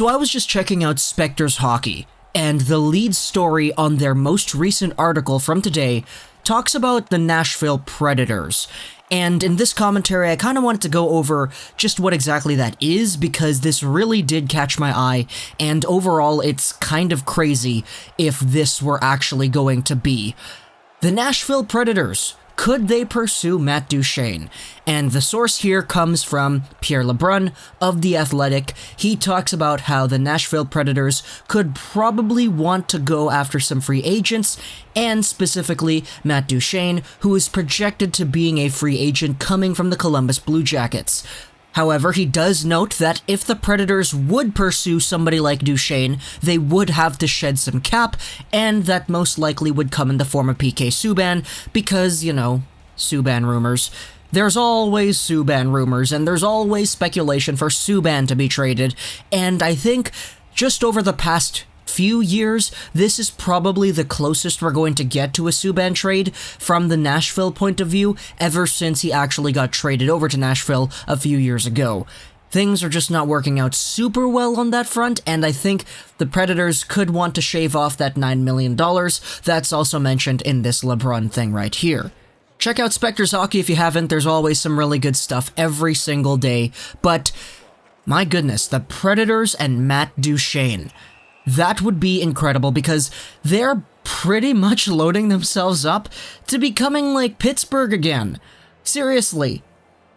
So I was just checking out Spectors Hockey, and the lead story on their most recent article from today talks about the Nashville Predators. And in this commentary, I kind of wanted to go over just what exactly that is, because this really did catch my eye, and overall it's kind of crazy if this were actually going to be. The Nashville Predators. Could they pursue Matt Duchene? And the source here comes from Pierre Lebrun of The Athletic. He talks about how the Nashville Predators could probably want to go after some free agents, and specifically Matt Duchene, who is projected to being a free agent coming from the Columbus Blue Jackets. However, he does note that if the Predators would pursue somebody like Duchene, they would have to shed some cap, and that most likely would come in the form of PK Subban, because, you know, Subban rumors. There's always Subban rumors, and there's always speculation for Subban to be traded, and I think just over the past few years, this is probably the closest we're going to get to a Subban trade from the Nashville point of view ever since he actually got traded over to Nashville a few years ago. Things are just not working out super well on that front, and I think the Predators could want to shave off that $9 million that's also mentioned in this LeBron thing right here. Check out Spectors Hockey if you haven't. There's always some really good stuff every single day, but my goodness, the Predators and Matt Duchene. That would be incredible, because they're pretty much loading themselves up to becoming like Pittsburgh again. Seriously.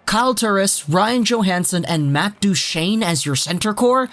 Kyle Turris, Ryan Johansson, and Matt Duchene as your center core?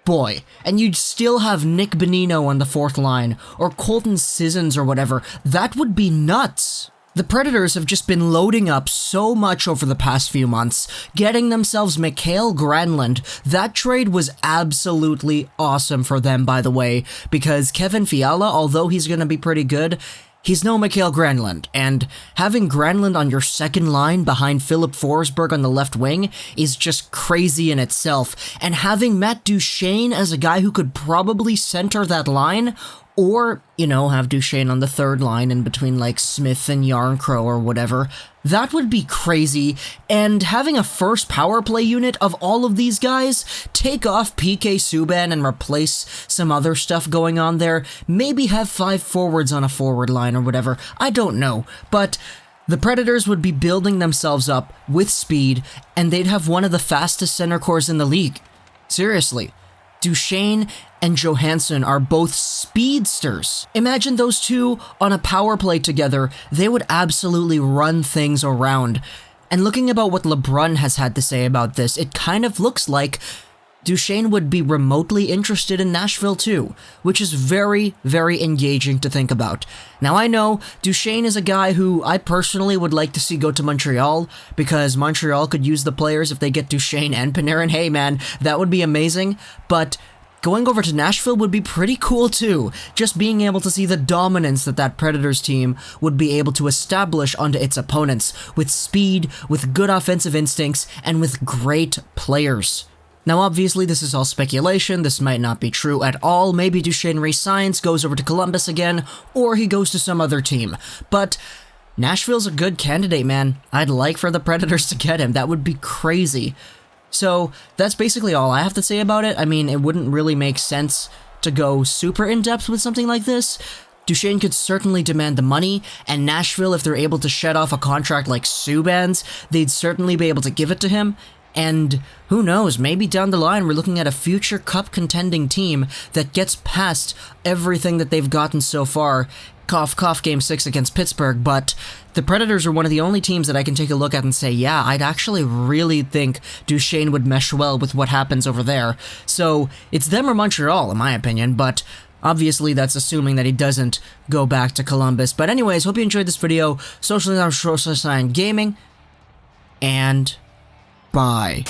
Boy, and you'd still have Nick Bonino on the fourth line, or Colton Sissons or whatever. That would be nuts. The Predators have just been loading up so much over the past few months, getting themselves Mikael Granlund. That trade was absolutely awesome for them, by the way, because Kevin Fiala, although he's going to be pretty good, he's no Mikael Granlund, and having Granlund on your second line behind Philip Forsberg on the left wing is just crazy in itself, and having Matt Duchene as a guy who could probably center that line, or, you know, have Duchene on the third line in between, like, Smith and Yarncrow or whatever. That would be crazy, and having a first power play unit of all of these guys, take off PK Subban and replace some other stuff going on there, maybe have 5 forwards on a forward line or whatever, I don't know, but the Predators would be building themselves up with speed, and they'd have one of the fastest center cores in the league. Seriously. Duchene and Johansson are both speedsters. Imagine those two on a power play together. They would absolutely run things around. And looking about what LeBrun has had to say about this, it kind of looks like Duchene would be remotely interested in Nashville too, which is very, very engaging to think about. Now I know Duchene is a guy who I personally would like to see go to Montreal, because Montreal could use the players if they get Duchene and Panarin. Hey man, that would be amazing, but going over to Nashville would be pretty cool too, just being able to see the dominance that Predators team would be able to establish onto its opponents, with speed, with good offensive instincts, and with great players. Now obviously this is all speculation, this might not be true at all, maybe Duchene resigns, goes over to Columbus again, or he goes to some other team, but Nashville's a good candidate, man. I'd like for the Predators to get him, that would be crazy. So that's basically all I have to say about it. I mean, it wouldn't really make sense to go super in-depth with something like this. Duchene could certainly demand the money, and Nashville, if they're able to shed off a contract like Subban's, they'd certainly be able to give it to him. And who knows, maybe down the line we're looking at a future cup contending team that gets past everything that they've gotten so far. Cough, cough, Game 6 against Pittsburgh, but the Predators are one of the only teams that I can take a look at and say, yeah, I'd actually really think Duchene would mesh well with what happens over there. So it's them or Montreal, in my opinion, but obviously that's assuming that he doesn't go back to Columbus. But anyways, hope you enjoyed this video. Socially, I'm Gaming, and bye.